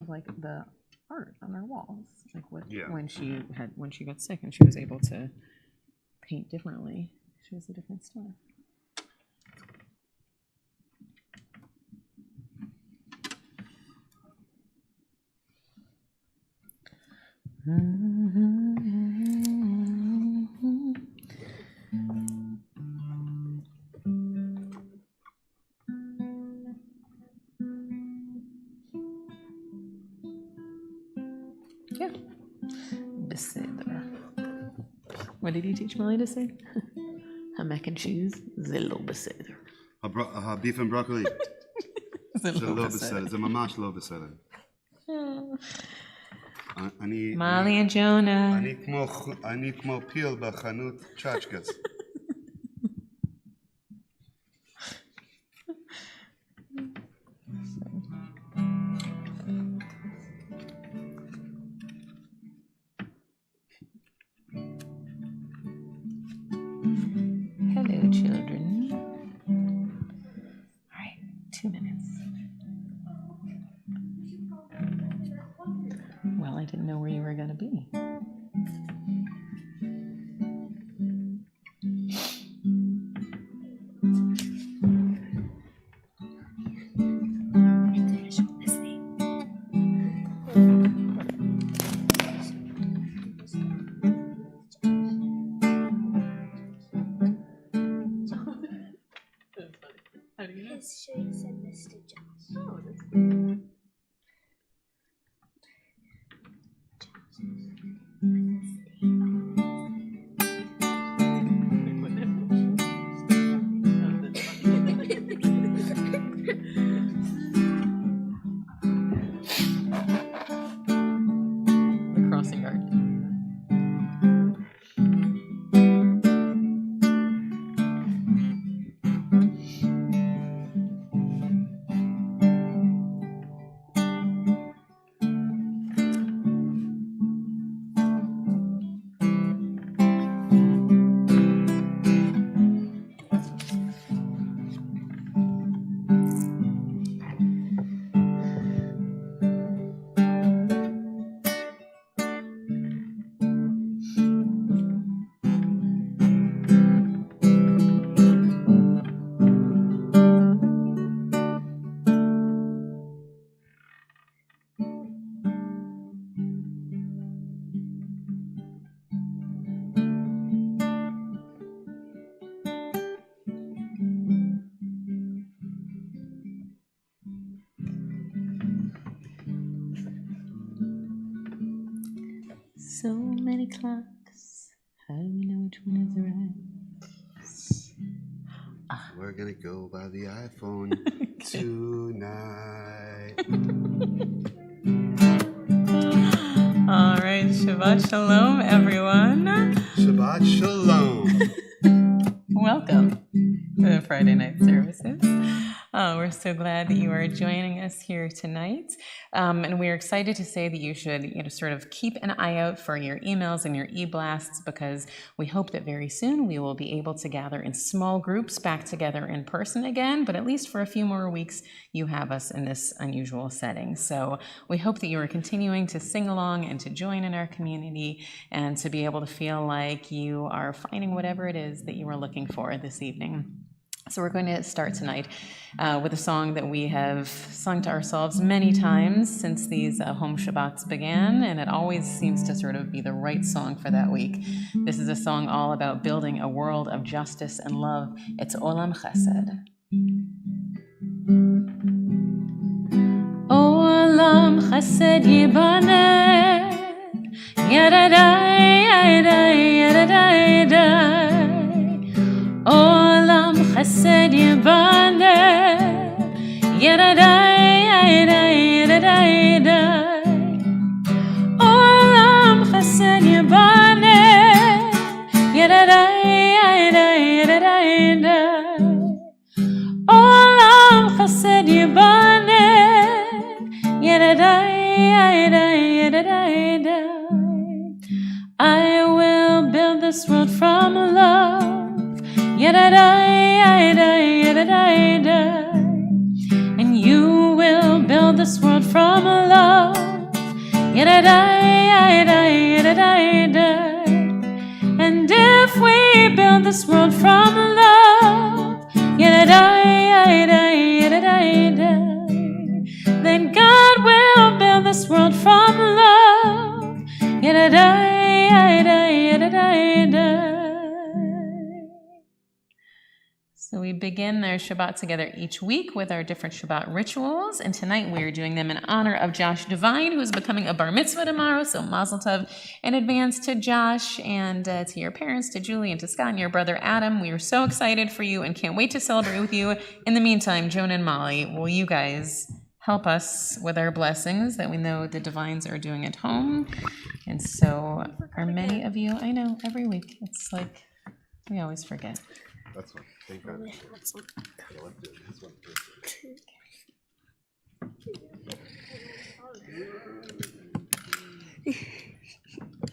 like the art on their walls, like when she got sick and she was able to paint differently. She has a different style. Yeah. Beseder. What did you teach Molly to say? Mac and cheese, zillo beseder. Beef and broccoli. Zillo beseder. זה ממש לא בסדר. Molly and Jonah. אני כמו פיל בחנות צ'אצ'קס. Hello, children. All right, 2 minutes. Well, I didn't know where you were going to be. His shirt said Mr. Josh. Oh, that's good. The crossing guard. So many clocks. How do we know which one is right? We're gonna go by the iPhone tonight. All right, Shabbat Shalom, everyone. Shabbat Shalom. Welcome to the Friday night services. We're so glad that you are joining us here tonight. And we're excited to say that you should sort of keep an eye out for your emails and your e-blasts, because we hope that very soon we will be able to gather in small groups back together in person again, but at least for a few more weeks you have us in this unusual setting. So we hope that you are continuing to sing along and to join in our community and to be able to feel like you are finding whatever it is that you are looking for this evening. So we're going to start tonight with a song that we have sung to ourselves many times since these home Shabbats began, and it always seems to sort of be the right song for that week. This is a song all about building a world of justice and love. It's Olam Chesed. Olam Chesed Yibaneh, Yadadai, Yadadai, Yadadai, Yadadai. Olam Chesed Yibaneh, Yadadai, Yadadai, Yadadai, Yadadai. Olam Chesed Yibaneh, Yadadai, Yadadai, Yadadai, Yadadai. Olam Chesed Yibaneh, Yadadai, Yadadai, Yadadai, Yadadai. I will build this world from love. Yadadai, yadadai, yadadai, yadadai. And you will build this world from love. And if we build this world from love, then God will build this world from love. So we begin our Shabbat together each week with our different Shabbat rituals, and tonight we are doing them in honor of Josh Devine, who is becoming a bar mitzvah tomorrow, so mazel tov in advance to Josh and to your parents, to Julie and to Scott and your brother Adam. We are so excited for you and can't wait to celebrate with you. In the meantime, Joan and Molly, will you guys help us with our blessings that we know the Devines are doing at home? And so are many of you, I know, every week. It's like we always forget. That's one. Thank God.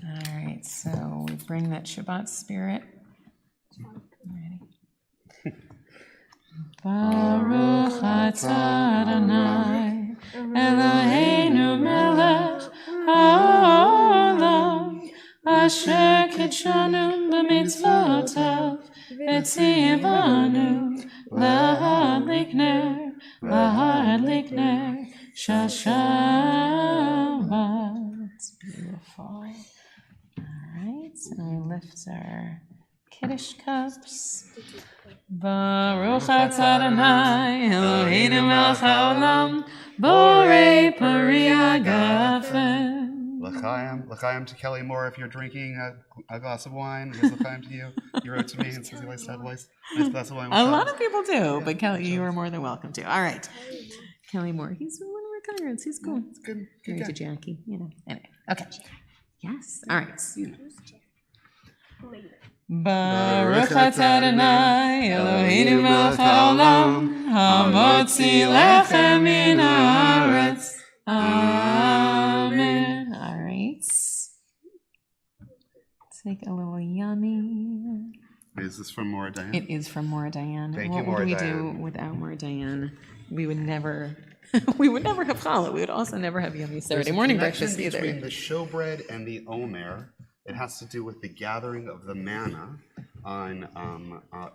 All right, so we bring that Shabbat spirit. Ready? Baruch atah Adonai Eloheinu melech haolam asher kitshanu b'mitzvotav v'tzivanu lahadlik ner shashavat. Beautiful. All right, so we lift our Kiddush cups. Baruch atah Adonai Eloheinu melech haolam borei pari hagafen. L'chaim to Kelly Moore if you're drinking a glass of wine. I guess l'chaim to you. You wrote to me and says he likes to have a nice glass of wine. A lot of people do, but Kelly, you are more than welcome to. All right. Kelly Moore, he's one of our Conrads. He's cool. It's good. Married to Jackie, Anyway, okay. Yes, all right. Baruch atah Adonai Eloheinu melech haolam hamotzi lechem min haaretz. Amen. All right. Take a little yummy. Is this from Maura Diane? It is from Maura Diane. Thank what you, Maura would we Diane. do without Maura Diane? We would never have challah. We would also never have yummy Saturday morning breakfast either. Between the showbread and the omer, it has to do with the gathering of the manna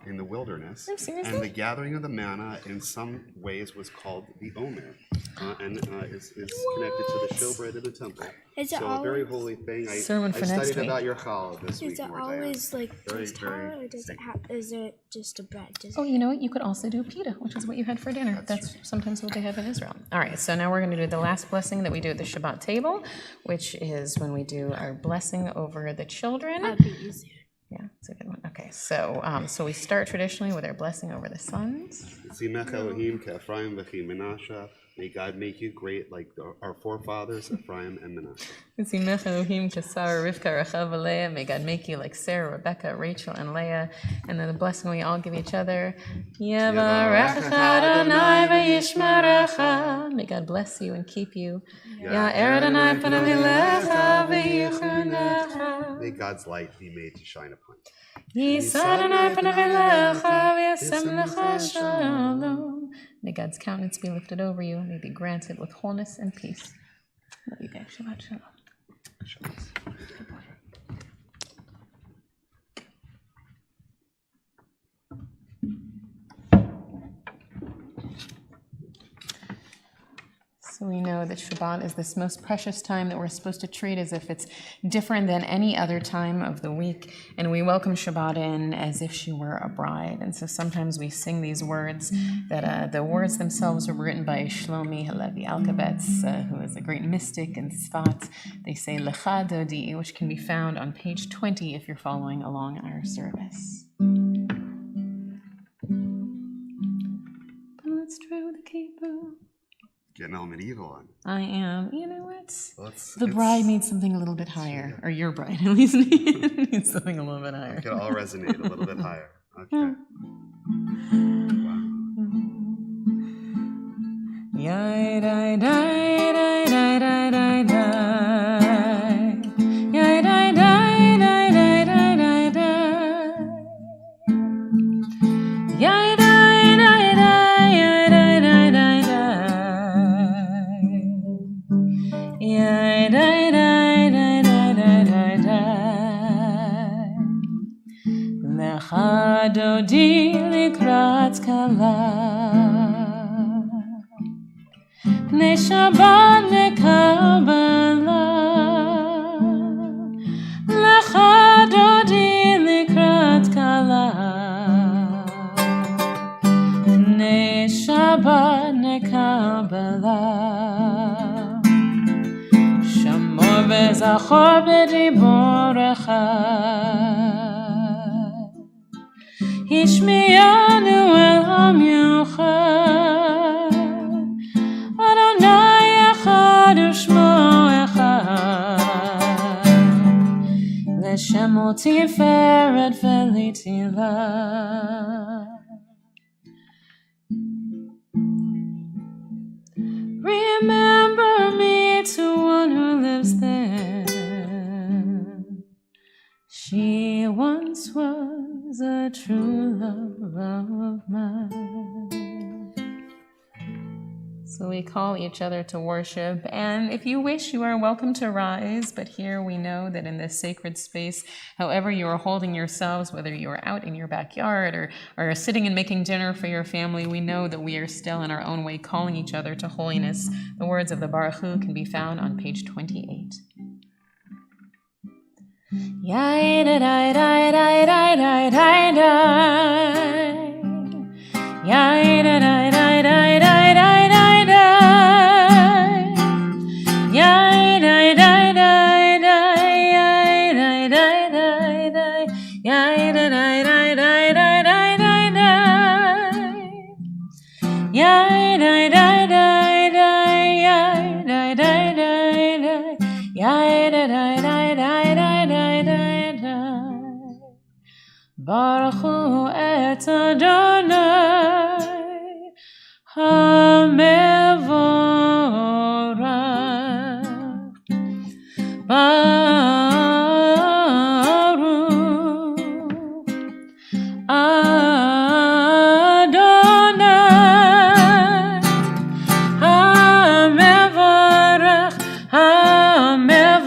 in the wilderness. Oh, seriously? And the gathering of the manna in some ways was called the omer, and is connected to the showbread in the temple. Is it so a very holy thing. I Sermon for next studied week. about your challah this week. Is it Maura Diane. always like Very, just very challah, or does it is it just a bread? Oh, you know what? You could also do pita, which is what you had for dinner. That's sometimes what they have in Israel. All right, so now we're going to do the last blessing that we do at the Shabbat table, which is when we do our blessing over the children. That'd be easier. Yeah, it's a good one. Okay, so we start traditionally with our blessing over the sons. Zimech Elohim ke'Ephraim v'chi Menashe. May God make you great like our forefathers, Ephraim and Menashe. Zimech Elohim Sarah, Rivka, Rachel, and Leah. May God make you like Sarah, Rebecca, Rachel, and Leah. And then the blessing we all give each other. Yevarechecha Adonai v'yishmerecha. May God bless you and keep you. Ya'er Adonai panav elecha v'yichunecha. May God's light be made to shine upon you. Yisa Adonai panav elecha v'yasem lecha shalom. May God's countenance be lifted over you. May be granted with wholeness and peace. Love you guys. Shabbat shalom. So we know that Shabbat is this most precious time that we're supposed to treat as if it's different than any other time of the week. And we welcome Shabbat in as if she were a bride. And so sometimes we sing these words that the words themselves were written by Shlomi Halevi Alkabetz, who is a great mystic in Tzfat. They say Lecha Dodi, which can be found on page 20 if you're following along our service. Let's throw the kippah. Getting all medieval on. I am. You know what? Well, the bride needs something a little bit higher. Or your bride, at least, needs something a little bit higher. It can all resonate a little bit higher. Okay. Yai dai dai dai dai dai dai dai. Yai dai dai dai dai dai dai dai. Yai dai dai dai dai dai dai dai. Yai dai דודי לקראת כלה נשבת לקבלה לך דודי לקראת כלה נשבת נקבלה שמור וזכור בדיבורך השמיענו אל המיוחד אדוני אחד ושמו אחד לשמו תפארת ולתהילה Remember me to one who lives there. She once was a true love of mine. So we call each other to worship, and if you wish, you are welcome to rise, but here we know that in this sacred space, however you are holding yourselves, whether you are out in your backyard or sitting and making dinner for your family, we know that we are still in our own way calling each other to holiness. The words of the Baruch Hu can be found on page 28. Baruch Hu et Adonai HaMevorach Baruch Adonai HaMevorach HaMevorach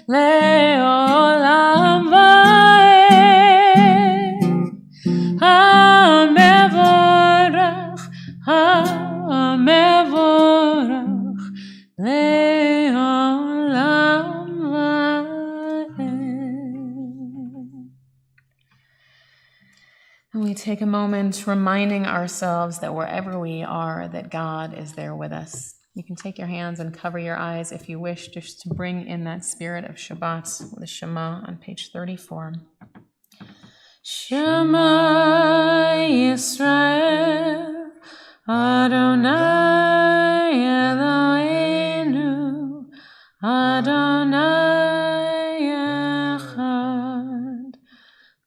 Le'olam HaMevorach Le'olam And we take a moment reminding ourselves that wherever we are, that God is there with us. You can take your hands and cover your eyes if you wish, just to bring in that spirit of Shabbat, the Shema on page 34. Shema Yisrael Adonai Eloheinu Adonai Echad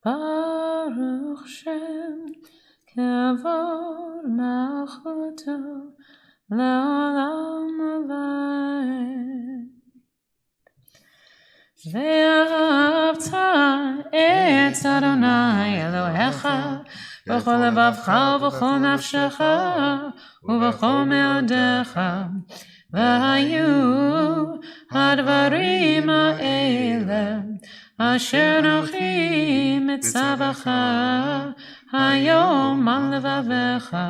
Baruch Shem Kavod Malchuto Le'olam Avad Ve'ahavta et Adonai Elohecha B'chol levavcha u'b'chol nafshecha u'b'chol me'odecha V'hayu hadvarim ha'ele asher nochi mitzavacha hayom al levavecha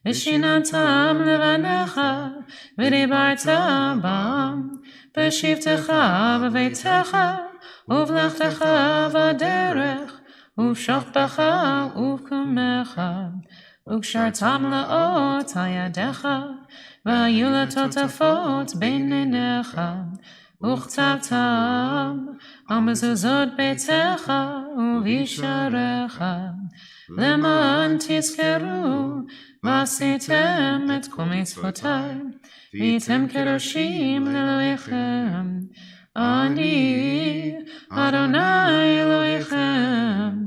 v'shinantam levanecha v'dibarta bam b'shivtecha v'veitecha uv'lechtecha v'derech ושוכבך ובקומך, וקשרתם לאות הידיך, והיו לטוטפות בין עיניך, וכתבתם על מזוזות ביתך ובישעריך, למען תזכרו, ועשיתם את כל מצוותיי, והייתם קדושים לאלוהיכם. אני אדוני אלוהיכם,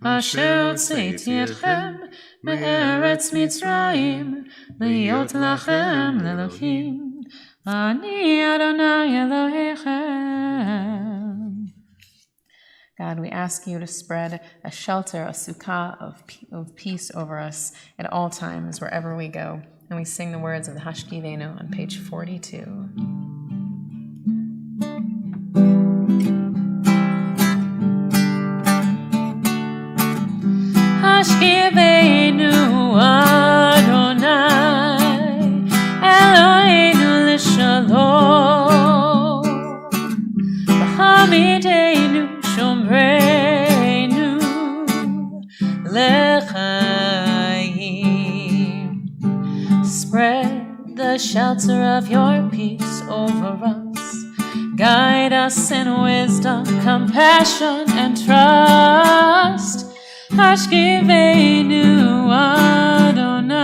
אשר הוצאתי אתכם מארץ מצרים, להיות לכם לאלוהים. אני אדוני אלוהיכם. God, we ask you to spread a shelter, a sukkah of peace over us at all times, wherever we go. And we sing the words of the Hashkivenu on page 42. Hashkiveinu Adonai Eloheinu l'shalom V'hamideinu shomreinu l'chaim. Spread the shelter of your peace over us. Guide us in wisdom, compassion, and trust. Hashkiveinu Adonai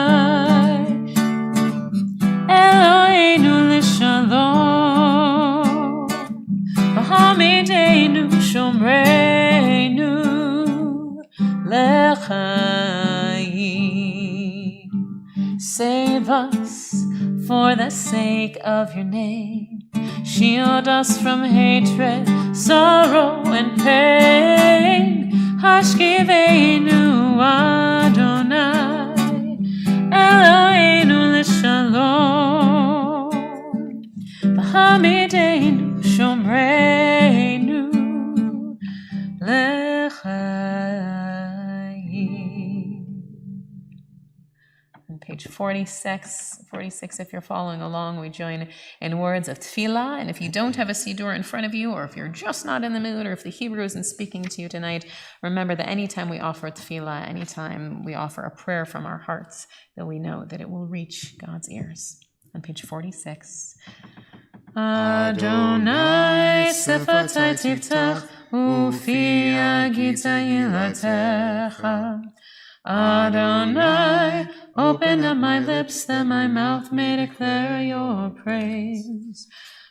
Eloheinu l'shalom V'hamideinu shomreinu l'chaim. Save us for the sake of your name. Shield us from hatred, sorrow, and pain. Hashkiveinu Adonai Eloheinu l'shalom V'hamideinu shomreinu l'chaim. On page 46, if you're following along, we join in words of tefillah. And if you don't have a siddur in front of you, or if you're just not in the mood, or if the Hebrew isn't speaking to you tonight, remember that anytime we offer tefillah, anytime we offer a prayer from our hearts, that we know that it will reach God's ears. On page 46. Adonai sefatai tiftach ufi agita yilatecha. Adonai, open up my lips that my mouth may declare your praise.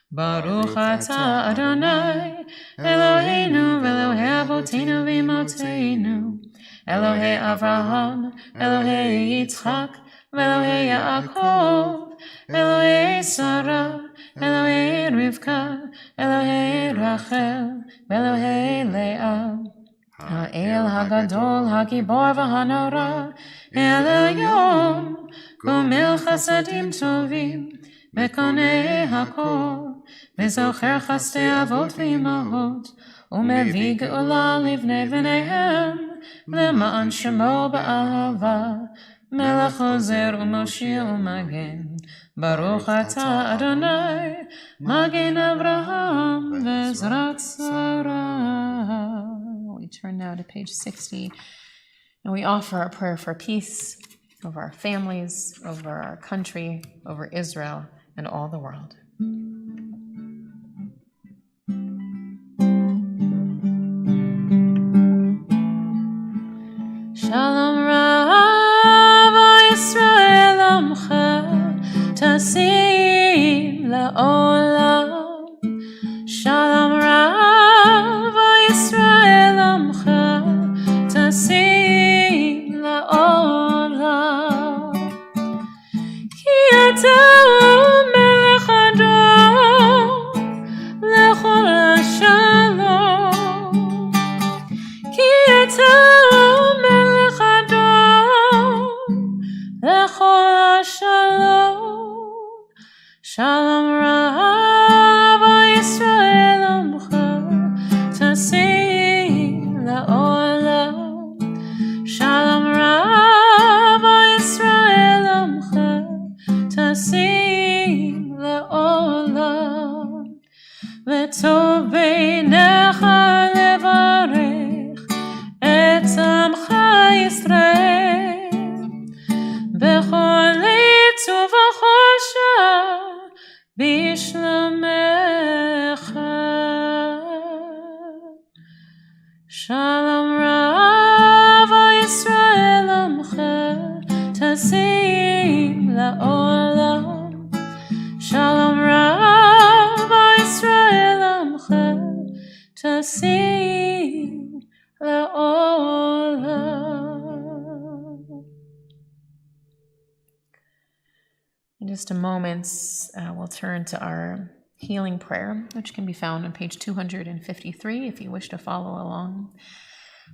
Baruch atah Adonai, Eloheinu v'Elohei avoteinu v'imotzeinu, Elohei Avraham, Elohei Yitzchak, v'Elohei Yaakov, Elohei Sarah, Elohei Rivka, Elohei Rachel, v'Elohei Leah. Ha'el hagadol hagibor v'hanora El Elyon gomel chasadim tovim mekonei hakol v'zocher chasdei avot v'imahot umevi geula livnei v'neihem למען שמו באהבה מלך עוזר ומושיע ומגן ברוך אתה אדוני מגן אברהם ועזרת שרה. We turn now to page 60 and we offer a prayer for peace over our families, over our country, over Israel and all the world. Shalom Rav Yisrael Amcha Tasim La'olam. Shalom Rav Yisrael Amcha Tasim La'olam. Ki ata melech adon lechol shalom. Ki ata Shalom Rav Yisrael Amcha Tasim La'olam. Shalom Rav Yisrael Amcha Tasim La'olam. V'tov beinecha levarech et amcha Yisrael b'chol etz uv'chosha Bishlomecha. Shalom Rav Yisrael Amcha Tasim La'olam. Shalom Rav Yisrael Amcha Tasim La'olam. In just a moment, we'll turn to our healing prayer, which can be found on page 253 if you wish to follow along.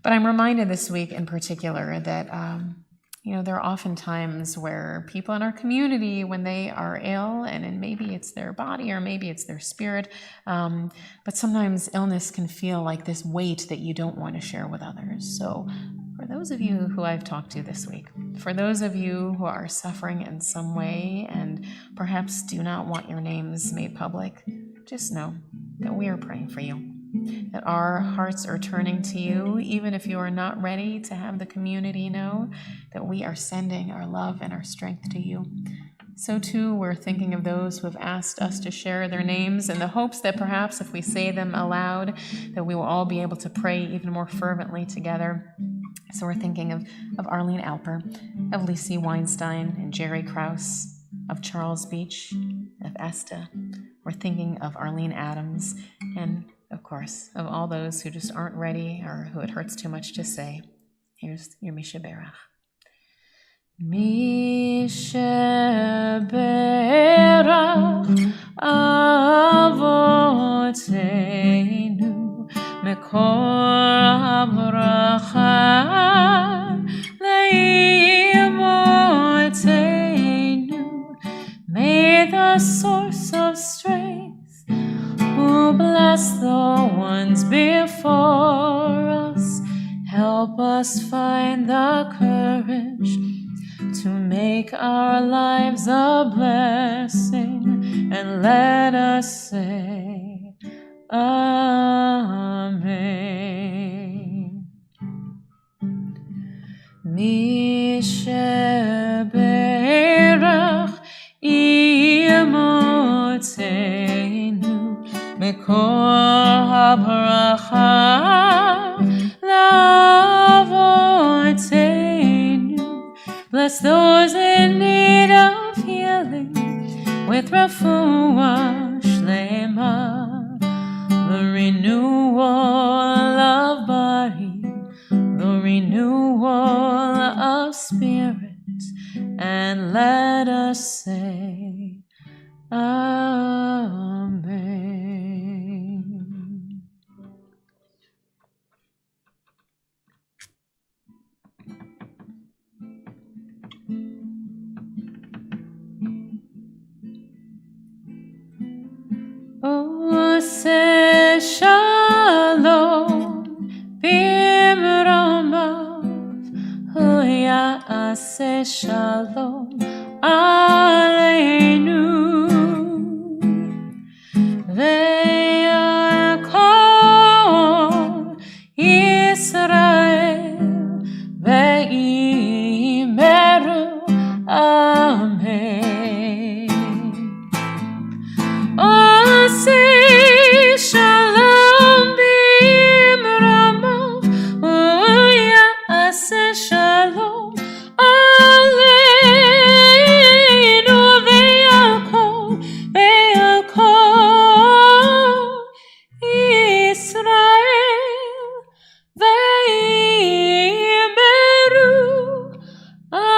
But I'm reminded this week in particular that, there are often times where people in our community, when they are ill, and maybe it's their body or maybe it's their spirit, but sometimes illness can feel like this weight that you don't want to share with others. So for those of you who I've talked to this week, for those of you who are suffering in some way and perhaps do not want your names made public, just know that we are praying for you, that our hearts are turning to you, even if you are not ready to have the community know that we are sending our love and our strength to you. So too, we're thinking of those who have asked us to share their names in the hopes that perhaps if we say them aloud, that we will all be able to pray even more fervently together. So we're thinking of Arlene Alper, of Lisi Weinstein and Jerry Krause, of Charles Beach, of Esta. We're thinking of Arlene Adams, and of course, of all those who just aren't ready or who it hurts too much to say. Here's your Misha Berach. Misha Berach Avotenu Mekor HaBracha Leimotenu. May the source of strength who bless the ones before us help us find the courage to make our lives a blessing, and let us say Amen. Misha Berach Imotenu Mekor HaBracha Lavotenu. Bless those in need of healing with refuah shlema, the renewal of body, the renewal of spirit, and let us say Amen. Ose shalom bimromav, hu ya'aseh shalom aleinu, ve'yakol Yisrael ve'imeru amen. Say shalom bimromav, uyaseh shalom aleinu, ve'yakol Yisrael ve'imeru amen.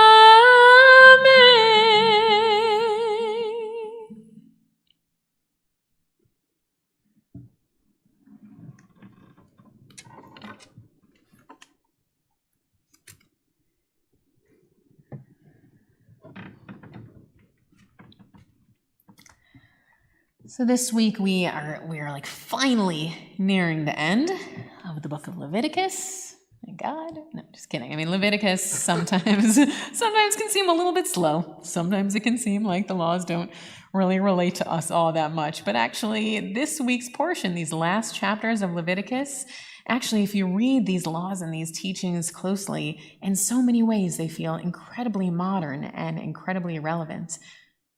So this week we are like finally nearing the end of the book of Leviticus. Thank God. No, just kidding. I mean, Leviticus sometimes can seem a little bit slow. Sometimes it can seem like the laws don't really relate to us all that much. But actually, this week's portion, these last chapters of Leviticus, actually, if you read these laws and these teachings closely, in so many ways they feel incredibly modern and incredibly relevant.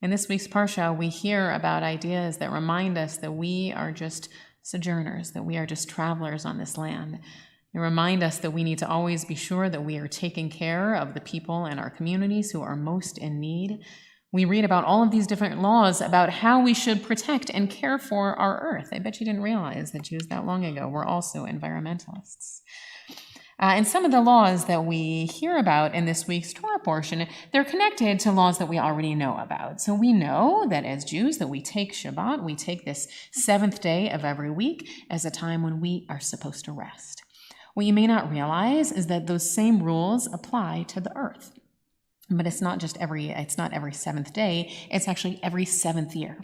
In this week's Parsha, we hear about ideas that remind us that we are just sojourners, that we are just travelers on this land. They remind us that we need to always be sure that we are taking care of the people in our communities who are most in need. We read about all of these different laws about how we should protect and care for our earth. I bet you didn't realize that Jews that long ago were also environmentalists. And some of the laws that we hear about in this week's Torah portion, they're connected to laws that we already know about. So we know that as Jews that we take Shabbat, we take this seventh day of every week as a time when we are supposed to rest. What you may not realize is that those same rules apply to the earth. But it's not every seventh day, it's actually every seventh year.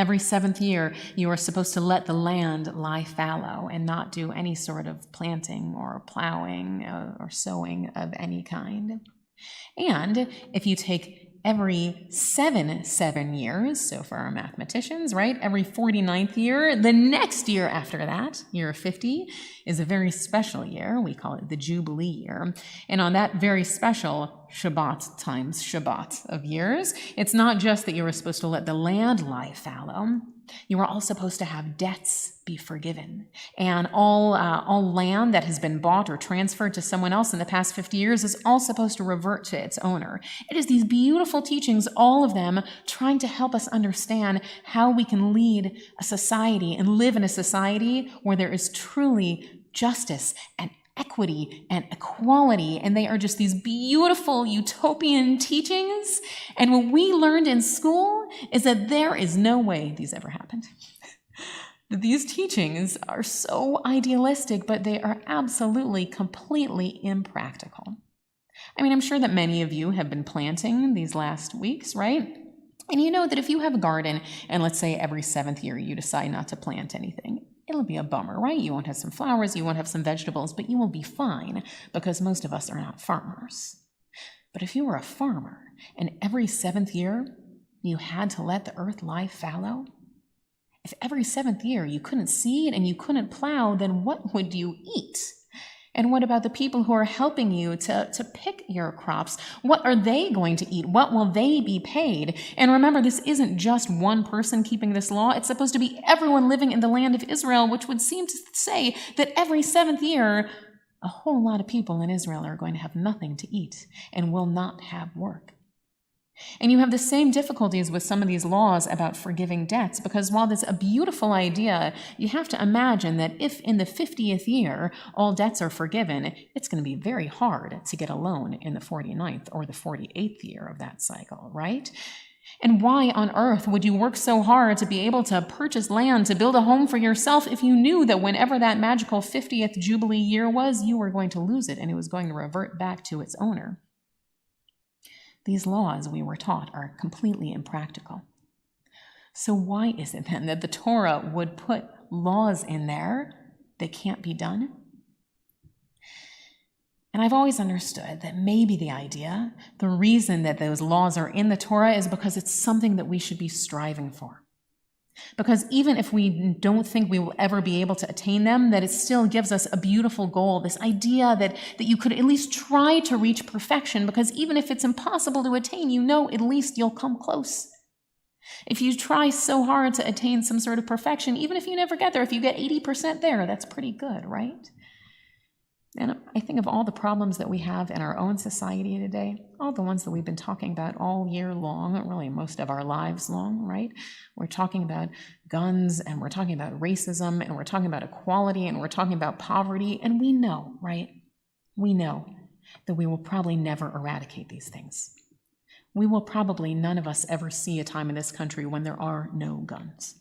Every 7th year, you are supposed to let the land lie fallow and not do any sort of planting or plowing or sowing of any kind. And if you take every 7 years, so for our mathematicians, right, every 49th year, the next year after that, year 50, is a very special year. We call it the Jubilee year. And on that very special Shabbat times Shabbat of years, it's not just that you were supposed to let the land lie fallow, you are all supposed to have debts be forgiven. And all land that has been bought or transferred to someone else in the past 50 years is all supposed to revert to its owner. It is these beautiful teachings, all of them trying to help us understand how we can lead a society and live in a society where there is truly justice and equity and equality, and they are just these beautiful utopian teachings. And what we learned in school is that there is no way these ever happened. That these teachings are so idealistic, but they are absolutely, completely impractical. I mean, I'm sure that many of you have been planting these last weeks, right? And you know that if you have a garden, and let's say every 7th year you decide not to plant anything, it'll be a bummer, right? You won't have some flowers, you won't have some vegetables, but you will be fine because most of us are not farmers. But if you were a farmer and every 7th year you had to let the earth lie fallow, if every 7th year you couldn't seed and you couldn't plow, then what would you eat? And what about the people who are helping you to pick your crops? What are they going to eat? What will they be paid? And remember, this isn't just one person keeping this law. It's supposed to be everyone living in the land of Israel, which would seem to say that every 7th year, a whole lot of people in Israel are going to have nothing to eat and will not have work. And you have the same difficulties with some of these laws about forgiving debts, because while that's a beautiful idea, you have to imagine that if in the 50th year all debts are forgiven, it's going to be very hard to get a loan in the 49th or the 48th year of that cycle, right? And why on earth would you work so hard to be able to purchase land, to build a home for yourself, if you knew that whenever that magical 50th Jubilee year was, you were going to lose it and it was going to revert back to its owner? These laws, we were taught, are completely impractical. So why is it then that the Torah would put laws in there that can't be done? And I've always understood that maybe the reason that those laws are in the Torah is because it's something that we should be striving for. Because even if we don't think we will ever be able to attain them, that it still gives us a beautiful goal, this idea that you could at least try to reach perfection, because even if it's impossible to attain, you know at least you'll come close. If you try so hard to attain some sort of perfection, even if you never get there, if you get 80% there, that's pretty good, right? And I think of all the problems that we have in our own society today, all the ones that we've been talking about all year long, really most of our lives long, right? We're talking about guns, and we're talking about racism, and we're talking about equality, and we're talking about poverty, and we know, right? We know that we will probably never eradicate these things. We will probably, none of us, ever see a time in this country when there are no guns.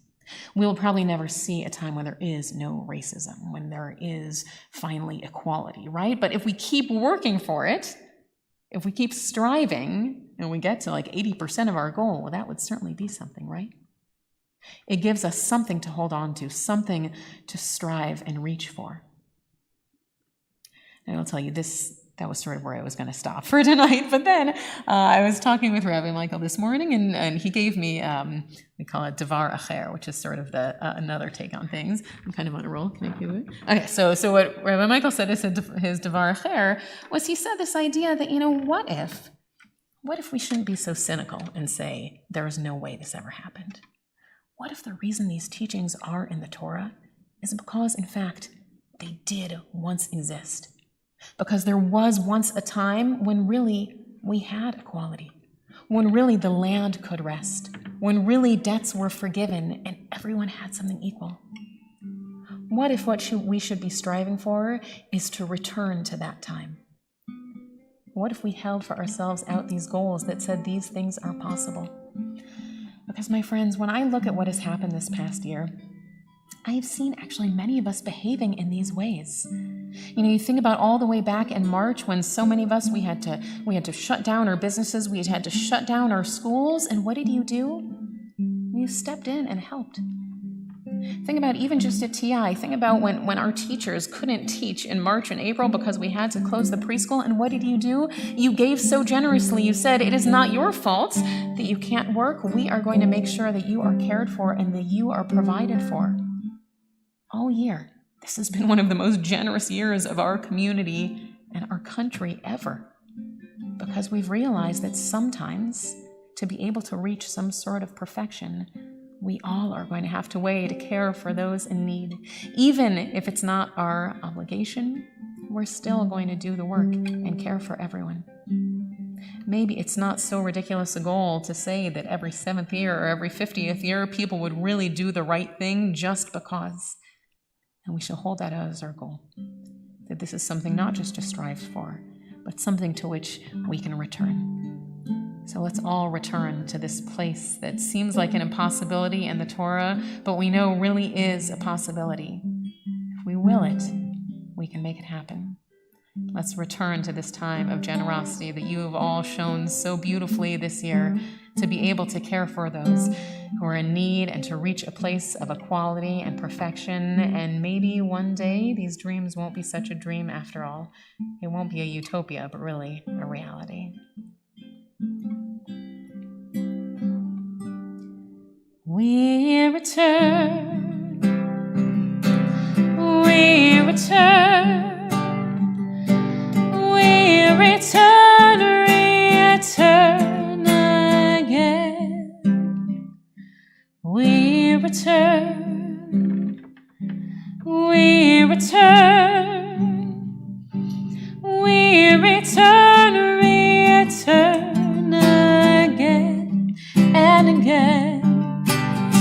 We will probably never see a time when there is no racism, when there is finally equality, right? But if we keep working for it, if we keep striving, and we get to like 80% of our goal, well, that would certainly be something, right? It gives us something to hold on to, something to strive and reach for. And I'll tell you this. That was sort of where I was going to stop for tonight. But then I was talking with Rabbi Michael this morning, and he gave me, we call it Devar Acher, which is sort of the another take on things. I'm kind of on a roll. Can I do it? Okay, so what Rabbi Michael said is his Devar Acher was he said this idea that, what if we shouldn't be so cynical and say there is no way this ever happened? What if the reason these teachings are in the Torah is because, in fact, they did once exist? Because there was once a time when really we had equality, when really the land could rest, when really debts were forgiven and everyone had something equal. What if what we should be striving for is to return to that time? What if we held for ourselves out these goals that said these things are possible? Because, my friends, when I look at what has happened this past year, I have seen actually many of us behaving in these ways. You think about all the way back in March when so many of us, we had to shut down our businesses, we had to shut down our schools, and what did you do? You stepped in and helped. Think about even just at TI. Think about when our teachers couldn't teach in March and April because we had to close the preschool. And what did you do? You gave so generously. You said, it is not your fault that you can't work. We are going to make sure that you are cared for and that you are provided for. All year. This has been one of the most generous years of our community and our country ever. Because we've realized that sometimes to be able to reach some sort of perfection, we all are going to have to weigh to care for those in need. Even if it's not our obligation, we're still going to do the work and care for everyone. Maybe it's not so ridiculous a goal to say that every 7th year or every 50th year, people would really do the right thing just because. And we should hold that as our goal. That this is something not just to strive for, but something to which we can return. So let's all return to this place that seems like an impossibility in the Torah, but we know really is a possibility. If we will it, we can make it happen. Let's return to this time of generosity that you have all shown so beautifully this year, to be able to care for those who are in need and to reach a place of equality and perfection. And maybe one day these dreams won't be such a dream after all. It won't be a utopia, but really a reality. We return, we return, we return, return again. We return, we return, we return, return again and again.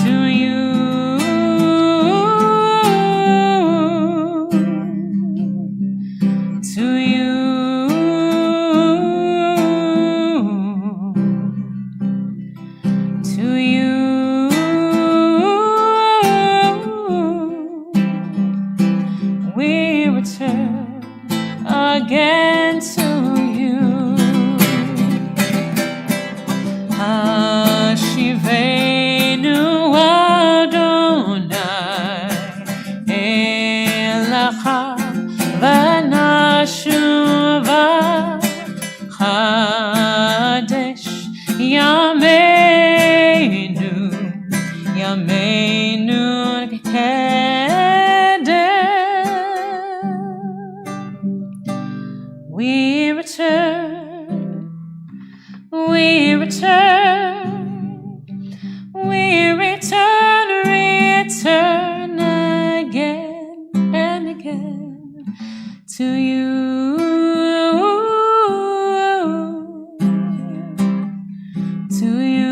To you, we return again to you. Hashivenu Adonai Elacha v'nashuva Chadesh Yameinu Yameinu Kedem. We return, we return, we return, return again and again to you. To you.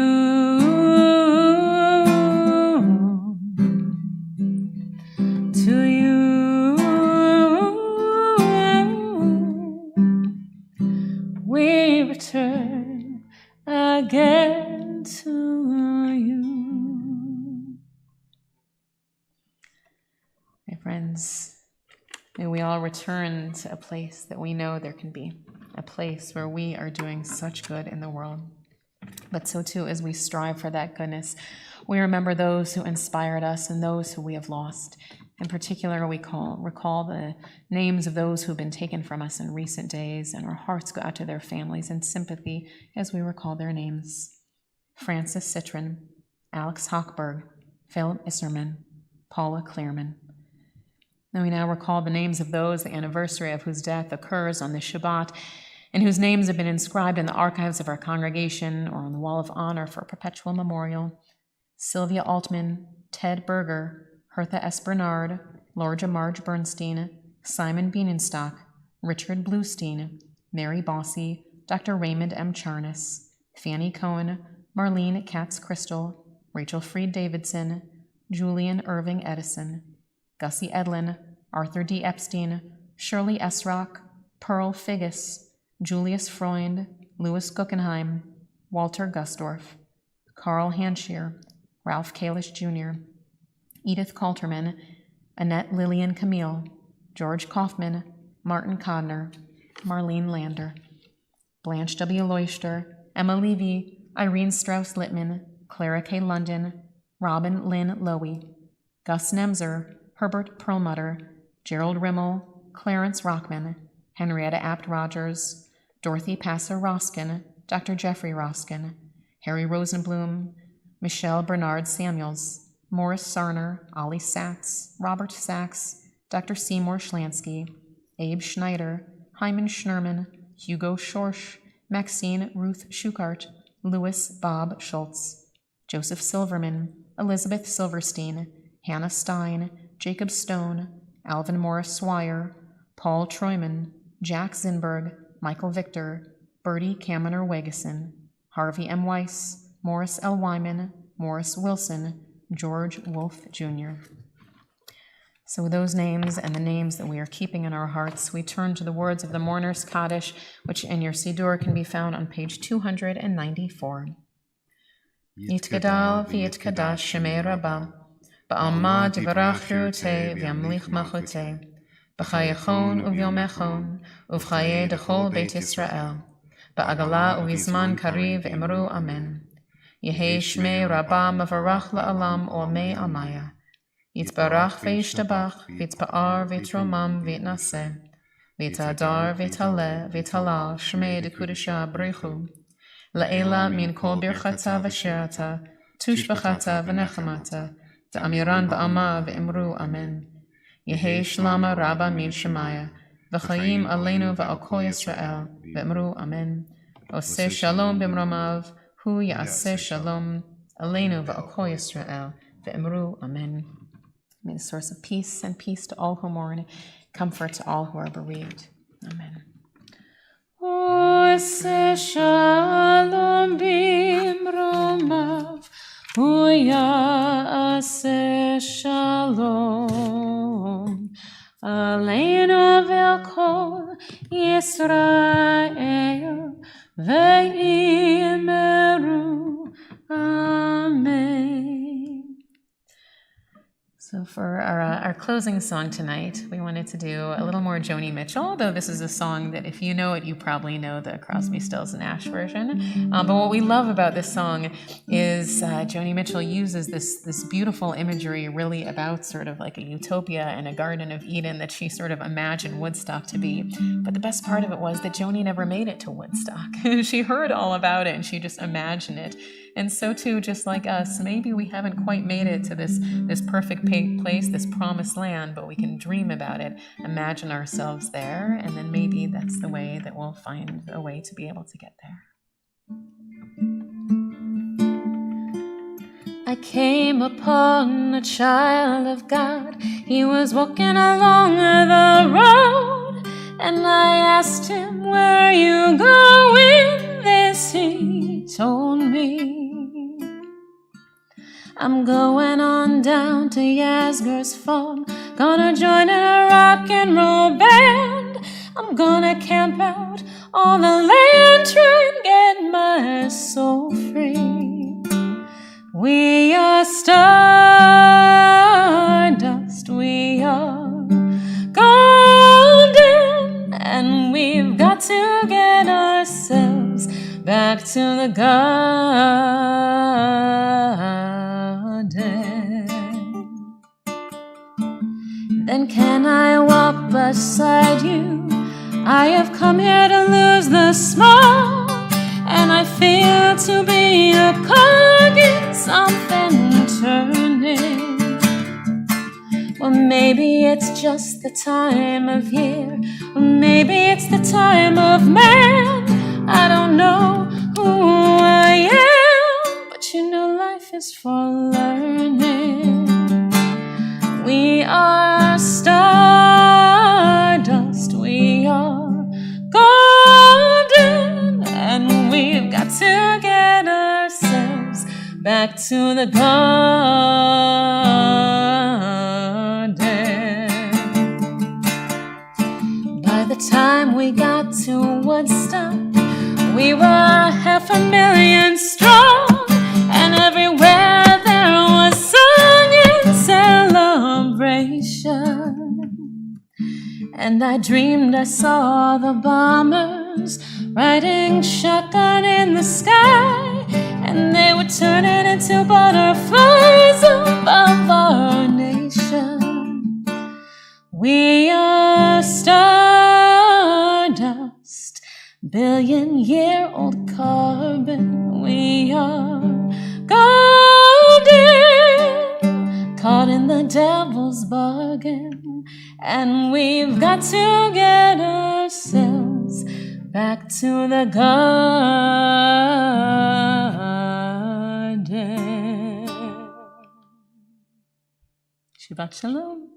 To you. We return again to you. My friends, may we all return to a place that we know there can be, a place where we are doing such good in the world. But so too, as we strive for that goodness, we remember those who inspired us and those who we have lost. In particular, we recall the names of those who have been taken from us in recent days, and our hearts go out to their families in sympathy as we recall their names. Francis Citron, Alex Hochberg, Philip Isserman, Paula Clearman. And we now recall the names of those, the anniversary of whose death occurs on this Shabbat, and whose names have been inscribed in the archives of our congregation or on the Wall of Honor for a perpetual memorial. Sylvia Altman, Ted Berger, Hertha S. Bernard, Lorja Marge Bernstein, Simon Bienenstock, Richard Bluestein, Mary Bossy, Dr. Raymond M. Charnas, Fanny Cohen, Marlene Katz Crystal, Rachel Freed Davidson, Julian Irving Edison, Gussie Edlin, Arthur D. Epstein, Shirley Esrock, Pearl Figgis, Julius Freund, Louis Guggenheim, Walter Gusdorf, Carl Hanschier, Ralph Kalish Jr., Edith Kalterman, Annette Lillian Camille, George Kaufman, Martin Codner, Marlene Lander, Blanche W. Leuchter, Emma Levy, Irene Strauss-Littman, Clara K. London, Robin Lynn Lowy, Gus Nemzer, Herbert Perlmutter, Gerald Rimmel, Clarence Rockman, Henrietta Apt Rogers, Dorothy Passer Roskin, Dr. Jeffrey Roskin, Harry Rosenblum, Michelle Bernard Samuels, Morris Sarner, Ollie Sachs, Robert Sachs, Dr. Seymour Schlansky, Abe Schneider, Hyman Schnerman, Hugo Schorsch, Maxine Ruth Schukart, Louis Bob Schultz, Joseph Silverman, Elizabeth Silverstein, Hannah Stein, Jacob Stone, Alvin Morris Swire, Paul Troyman, Jack Zinberg, Michael Victor, Bertie Kaminer Wegeson, Harvey M. Weiss, Morris L. Wyman, Morris Wilson, George Wolfe Jr. So with those names and the names that we are keeping in our hearts, we turn to the words of the Mourner's Kaddish, which in your Siddur can be found on page 294. Yitgadal v'yitkadash shemei Rabbah, ba'alma divarach rirutei v'yamlich machotei, b'chayachon uvyomechon, uvchaye dechol Beit Yisrael, ba'agala uvizman kariv emru amen. Yehei shmei Rabbah mavarach la'alam olmei amaya. Yitbarach v'yishtabach, v'yitpa'ar v'yitromam v'yitnaseh, v'yitadar v'yitaleh v'yitalal shmei dekudesha brechu, la'ela min kol birchata v'shirata, tushbachata v'nechamata, ta'amiran ba'ama v'imru amen. Yehei shlama rabba min shemaya, v'chayim aleinu v'al kol Yisrael, v'imru amen. Oseh shalom b'mromav, hu ya'aseh shalom, aleinu v'al kol Yisrael, v'imru amen. May the source of peace and peace to all who mourn, comfort to all who are bereaved. Amen. Oseh shalom b'mromav, hu ya'aseh shalom, aleinu v'al kol Yisrael, ve'imru amen. So for our closing song tonight, we wanted to do a little more Joni Mitchell, although this is a song that if you know it, you probably know the Crosby, Stills, and Nash version. But what we love about this song is Joni Mitchell uses this beautiful imagery really about sort of like a utopia and a Garden of Eden that she sort of imagined Woodstock to be. But the best part of it was that Joni never made it to Woodstock. She heard all about it and she just imagined it. And so too, just like us, maybe we haven't quite made it to this perfect place, this promised land, but we can dream about it, imagine ourselves there, and then maybe that's the way that we'll find a way to be able to get there. I came upon a child of God. He was walking along the road, and I asked him, "Where you going?" This he told me. "I'm going on down to Yasgur's farm, gonna join a rock and roll band. I'm gonna camp out on the land, try and get my soul free. We are stardust, we are golden, and we've got to get ourselves back to the garden. Then can I walk beside you? I have come here to lose the small, and I feel to be a cog in something turning. Well, maybe it's just the time of year, or maybe it's the time of man. I don't know who I am, but you know life is for learning. We are stardust, we are golden, and we've got to get ourselves back to the garden. By the time we got to Woodstock, we were 500,000 strong, and everywhere there was song and celebration. And I dreamed I saw the bombers riding shotgun in the sky, and they were turning into butterflies above our nation. We are stardust, billion-year-old carbon. We are golden, caught in the devil's bargain, and we've got to get ourselves back to the garden. Shabbat shalom.